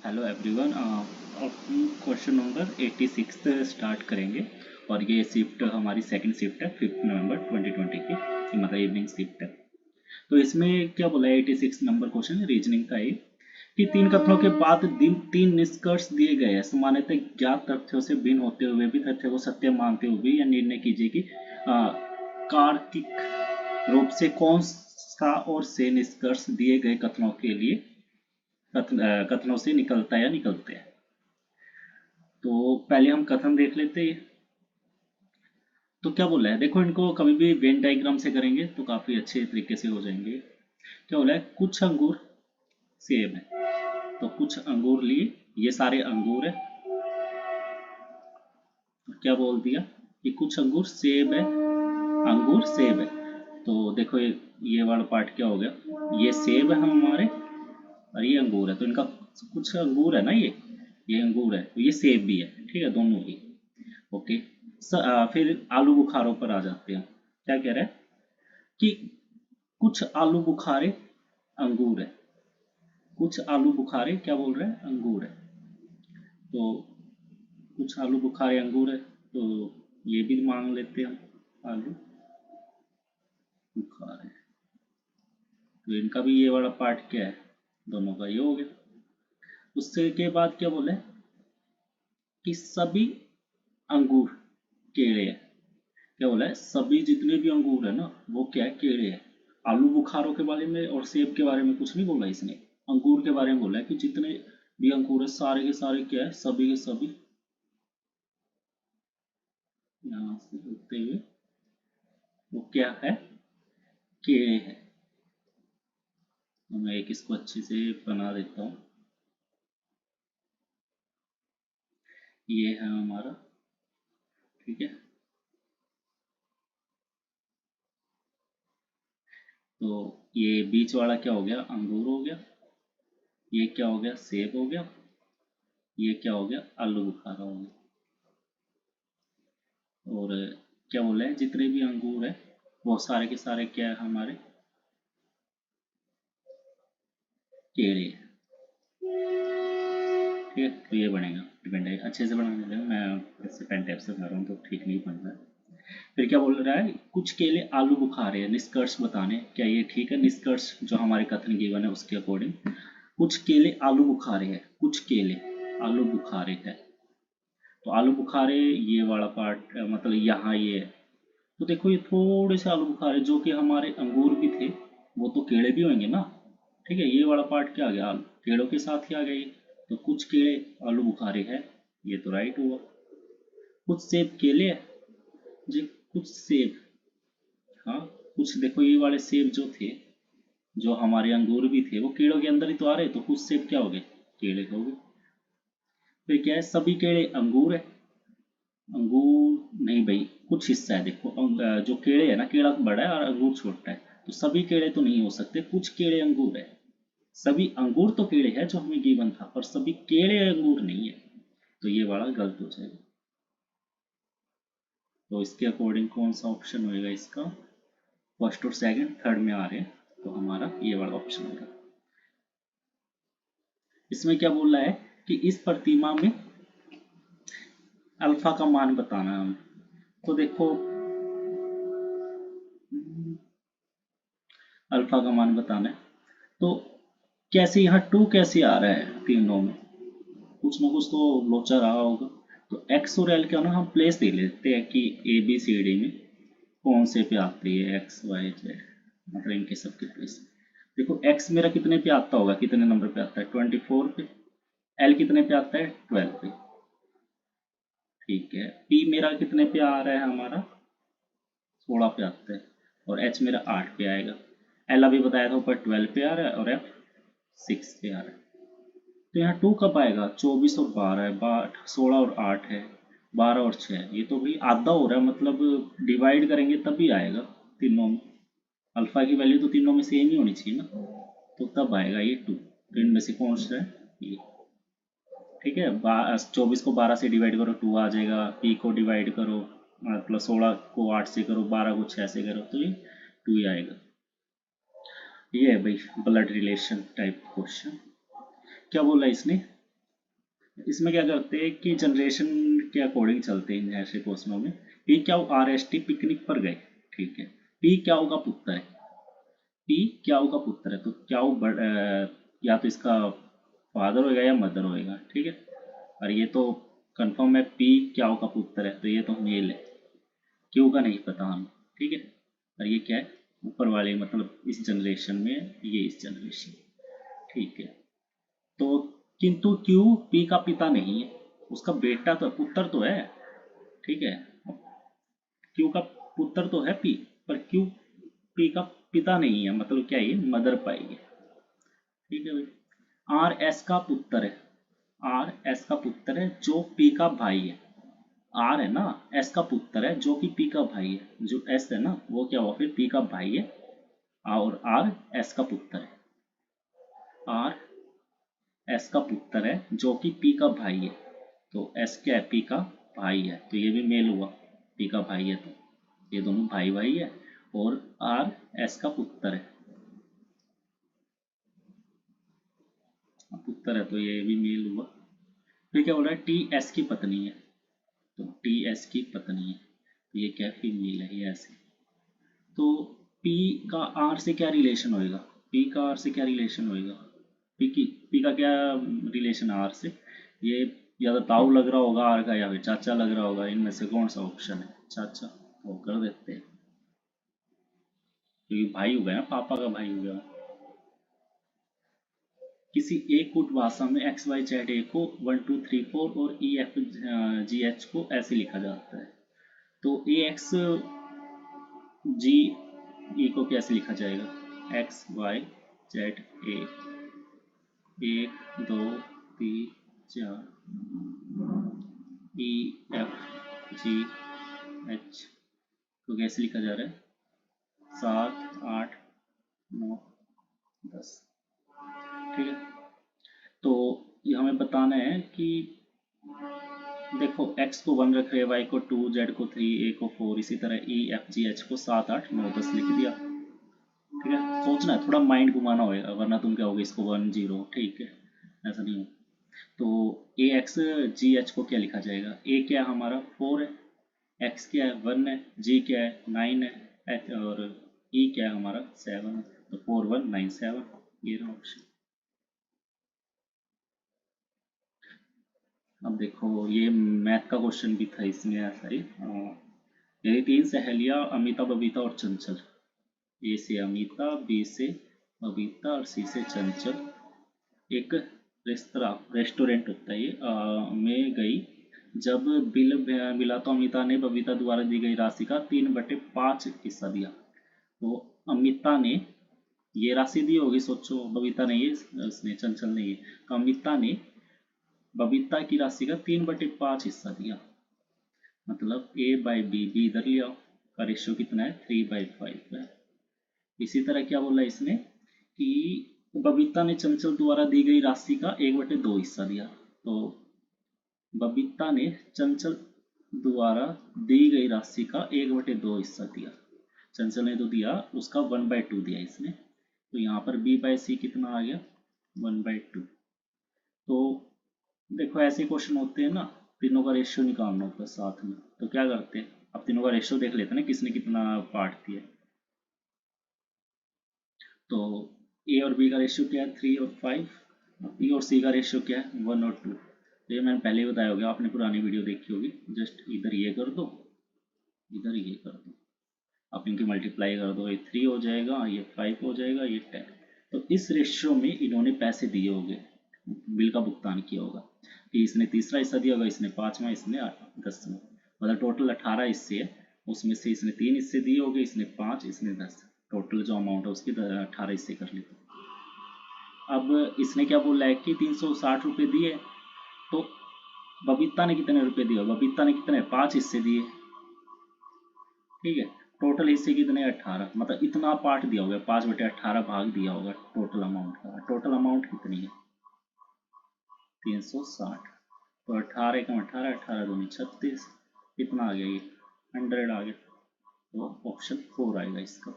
Hello everyone. अब हम question number 86 start करेंगे और ये शिफ्ट हमारी सेकंड शिफ्ट है 5 नवंबर 2020 की, ये मतलब इवनिंग शिफ्ट है। तो इसमें क्या बोला है, 86 नंबर क्वेश्चन रीजनिंग का ये कि तीन कथनों के बाद तीन निष्कर्ष दिए गए हैं। सामान्यतः ज्ञात तथ्यों से भिन्न होते हुए भी तथ्य को सत्य मानते हुए यह निर्णय कीजिए कि कार्किक रूप से कौन सा और से निष्कर्ष दिए गए कथनों के लिए कथनों से निकलता है या निकलते हैं। तो पहले हम कथन देख लेते हैं। तो क्या बोला है, देखो इनको कभी भी वेन डायग्राम से करेंगे तो काफी अच्छे तरीके से हो जाएंगे। क्या बोला है, कुछ अंगूर सेब है। तो कुछ अंगूर लिए, ये सारे अंगूर है। क्या बोल दिया कि कुछ अंगूर सेब है, अंगूर सेब है। तो देखो ये वाला पार्ट क्या हो गया, ये सेब है हमारे और ये अंगूर है। तो इनका कुछ अंगूर है ना, ये अंगूर है तो ये सेब भी है, ठीक है, दोनों ही। ओके। फिर आलू बुखारों पर आ जाते हैं। क्या कह रहा है कि कुछ आलू बुखारे अंगूर है। कुछ आलू बुखारे क्या बोल रहे हैं, अंगूर है। तो कुछ आलू बुखारे अंगूर है, तो ये भी मान लेते हैं हम, आलू बुखारे। तो इनका भी ये वाला पार्ट क्या है, दोनों का ये हो गया। उससे के बाद क्या बोले कि सभी अंगूर केले है। क्या बोला है, सभी जितने भी अंगूर है ना वो क्या है, केले है। आलू बुखारों के बारे में और सेब के बारे में कुछ नहीं बोला इसने, अंगूर के बारे में बोला है कि जितने भी अंगूर है सारे के सारे क्या है, सभी के सभी यहाँ से होते हुए वो क्या है, केले है। तो मैं एक इसको अच्छे से बना देता हूँ। ये है हमारा, ठीक है। तो ये बीच वाला क्या हो गया, अंगूर हो गया। ये क्या हो गया, सेब हो गया। ये क्या हो गया, आलू बुखारा हो गया। और क्या बोला है, जितने भी अंगूर है वो सारे के सारे क्या है, हमारे केले है। ठीक है, तो ये बनेगा डिपेंड है, अच्छे से बनाने लगा मैं, इससे पेन टैप से बना रहा हूँ तो ठीक नहीं बन रहा है। फिर क्या बोल रहा है, कुछ केले आलू बुखारे है, निष्कर्ष बताने। क्या ये ठीक है, निष्कर्ष जो हमारे कथन गिवन है उसके अकॉर्डिंग कुछ केले आलू बुखारे है, कुछ केले आलू बुखारे है। तो आलू बुखारे ये वाला पार्ट मतलब यहाँ ये है। तो देखो ये थोड़े से आलू बुखारे जो कि हमारे अंगूर भी थे, वो तो केले भी होंगे ना। ठीक है, ये वाला पार्ट क्या आ गया, आलू केलों के साथ ही आ गया ये। तो कुछ केले आलू बुखारे है, ये तो राइट हुआ। कुछ सेब केले है जी, कुछ सेब, हाँ। कुछ देखो ये वाले सेब जो थे, जो हमारे अंगूर भी थे वो कीड़ों के अंदर ही तो आ रहे, तो कुछ सेब क्या हो गए, केले हो गए। फिर क्या है, सभी केले अंगूर है। अंगूर नहीं भाई, कुछ हिस्सा है। देखो जो केले है ना, केला बड़ा है और अंगूर छोटा है, तो सभी केले तो नहीं हो सकते, कुछ केले अंगूर है। सभी अंगूर तो केले है जो हमें गिवन था, पर सभी केले अंगूर नहीं है। तो ये वाला गलत हो जाएगा। तो इसके अकॉर्डिंग कौन सा ऑप्शन होएगा इसका, फर्स्ट और सेकंड थर्ड में आ रहे हैं, तो हमारा ये वाला ऑप्शन होगा। इसमें क्या बोल रहा है कि इस प्रतिमा में अल्फा का मान बताना है हमें। तो देखो अल्फा का मान बताना है, तो कैसे यहाँ टू कैसे आ रहा है तीनों में, कुछ ना कुछ तो लोचा रहा होगा। तो एक्स और एल क्या ना हम प्लेस दे लेते हैं कि ए बी सी डी में कौन से पे आती है, एक्स वाई जेड, मतलब इनके सबके प्लेस। देखो एक्स मेरा कितने पे आता होगा, कितने नंबर पे आता है, 24 पे। एल कितने पे आता है, 12 पे। ठीक है, पी मेरा कितने पे आ रहा है, हमारा 16 पे आता है। और एच मेरा 8 पे आएगा। एल अभी बताया था ऊपर 12 पे आ रहा है और एफ 6 पे आ रहा है। तो यहाँ टू कब आएगा, 24 और 12 है, 16 और 8 है, 12 और 6 है। ये तो भाई आधा हो रहा है, मतलब डिवाइड करेंगे तभी आएगा तीनों में। अल्फा की वैल्यू तो तीनों में सेम ही होनी चाहिए ना, तो तब आएगा ये टू। तो इनमें से कौन सा है ये, ठीक है। 24 को 12 से डिवाइड करो, टू आ जाएगा। पी को डिवाइड करो, मतलब 16 को 8 से करो, 12 को 6 से करो, तो ये टू ही आएगा। ये है भाई ब्लड रिलेशन टाइप क्वेश्चन। क्या बोला इसने इसमें क्या करते हैं कि जनरेशन के अकॉर्डिंग चलते हैं ऐसे क्वेश्चनों में। P Q R S T picnic पर गए, ठीक है। पी क्याऊ का पुत्र है, पी क्याऊ का पुत्र है, तो क्याऊ या तो इसका फादर होएगा या मदर होएगा, ठीक है। और ये तो कंफर्म है पी क्याऊ का पुत्र है, तो ये तो मेल है। क्यू का नहीं पता हम, ठीक है। और ये क्या है, ऊपर वाले मतलब इस जनरेशन में, ये इस जनरेशन, ठीक है। तो किंतु क्यू पी का पिता नहीं है, उसका बेटा तो पुत्र तो है, ठीक है। क्यू का पुत्र तो है पी, पर क्यू पी का पिता नहीं है, मतलब क्या ये मदर पाई है, ठीक है भाई। आर एस का पुत्र है, आर एस का पुत्र है जो पी का भाई है। आर है ना, एस का पुत्र है जो कि पी का भाई है, जो एस है ना वो क्या हुआ फिर पी का भाई है, और आर एस का पुत्र है। आर एस का पुत्र है जो कि पी का भाई है, तो एस क्या है, पी का भाई है, तो ये भी मेल हुआ, पी का भाई है, तो ये दोनों भाई भाई है। और आर एस का पुत्र है, पुत्र है, तो ये भी मेल हुआ। फिर क्या बोल रहा है, टी एस की पत्नी है, तो टी एस की पत्नी है, तो ये क्या फीमेल है, ये ऐसे। तो पी का आर से क्या रिलेशन होएगा, पी का आर से क्या रिलेशन होएगा, पी का क्या रिलेशन आर से, ये या तो ताऊ लग रहा होगा आर का, या फिर चाचा लग रहा होगा, इनमें से कौन सा ऑप्शन है, चाचा, वो कर देते हैं, क्योंकि भाई हो गया ना, पापा का भाई हो गया। किसी एक कूट भाषा में एक्स वाई जेड ए को 1 2 3 4 और ई एफ जी एच को ऐसे लिखा जाता है, तो ए एक्स जी ई को कैसे लिखा जाएगा, X Y Z A, 1 2 3 4, E F G H को कैसे लिखा जा रहा है, 7 8 9 10, ठीक है। तो ये हमें बताना है कि देखो x को 1 रख रहे, y को 2, z को 3, a को 4, इसी तरह e f g h को 7 8 9 10 लिख दिया, ठीक है। सोचना है, थोड़ा माइंड घुमाना होएगा, वरना तुम क्या होगे इसको 1 0, ठीक है, ऐसा नहीं हो। तो ए एक्स जी एच को क्या लिखा जाएगा, ए क्या है हमारा 4 है, एक्स क्या है 1 है, जी क्या है 9 है, एच और ई क्या है हमारा 7 है, तो 4 1 9 7, ये रहा ऑप्शन। अब देखो ये मैथ का क्वेश्चन भी था इसमें ऐसा ही, यदि 3 सहेलियां अमिता बबीता और चंचल, ए से अमिता, बी से बबीता और सी से चंचल एक रेस्टोरेंट होता है ये, में गई। जब बिल मिला तो अमिता ने बबीता द्वारा दी गई राशि का 3/5 हिस्सा दिया, तो अमिता ने ये राशि दी होगी, सोचो बबीता ने ये, उसने चंचल ने ये, तो अमिता ने बबीता की राशि का 3/5 हिस्सा दिया, मतलब ए बाई बी इधर लिया, का रेशियो कितना है 3/5 है। इसी तरह क्या बोला इसने कि बबीता ने चंचल द्वारा दी गई राशि का 1/2 हिस्सा दिया, तो बबीता ने चंचल द्वारा दी गई राशि का 1/2 हिस्सा दिया, चंचल ने तो दिया उसका 1/2 दिया इसने, तो यहाँ पर बी बाई सी कितना आ गया 1/2। तो देखो ऐसे क्वेश्चन होते हैं ना, तीनों का रेशियो निकालना होता है साथ में, तो क्या करते हैं, अब तीनों का रेशियो देख लेते हैं ना, किसने कितना पार्ट दिया। तो ए और बी का रेशियो क्या है 3 और 5, बी और सी का रेशियो क्या है 1 और 2, तो ये मैंने पहले ही बताया होगा, आपने पुरानी वीडियो देखी होगी, जस्ट इधर ये कर दो, इधर ये कर दो, आप इनकी मल्टीप्लाई कर दो, ये 3 हो जाएगा, ये 5 हो जाएगा, ये 10। तो इस रेशियो में इन्होंने पैसे दिए होंगे, बिल का भुगतान किया होगा, कि इसने तीसरा हिस्सा दिया होगा, इसने 5वां, इसने 10वां, मतलब टोटल 18 हिस्से है, उसमें से इसने 3 हिस्से दिए होंगे, इसने 5, इसने 10, टोटल जो अमाउंट है उसके 18 हिस्से कर लेते। अब इसने क्या बोला है कि 360 रुपये दिए, तो बबीता ने कितने रुपए दिए, बबीता ने कितने 5 हिस्से दिए, ठीक है। टोटल हिस्से कितने 18, मतलब इतना पार्ट दिया होगा, 5/18 भाग दिया होगा टोटल अमाउंट का, टोटल अमाउंट कितनी है 360, तो 18 एकम 18, 18 दूनी 36, कितना आ गया ये 100 आ गया, तो ऑप्शन 4 आएगा इसका।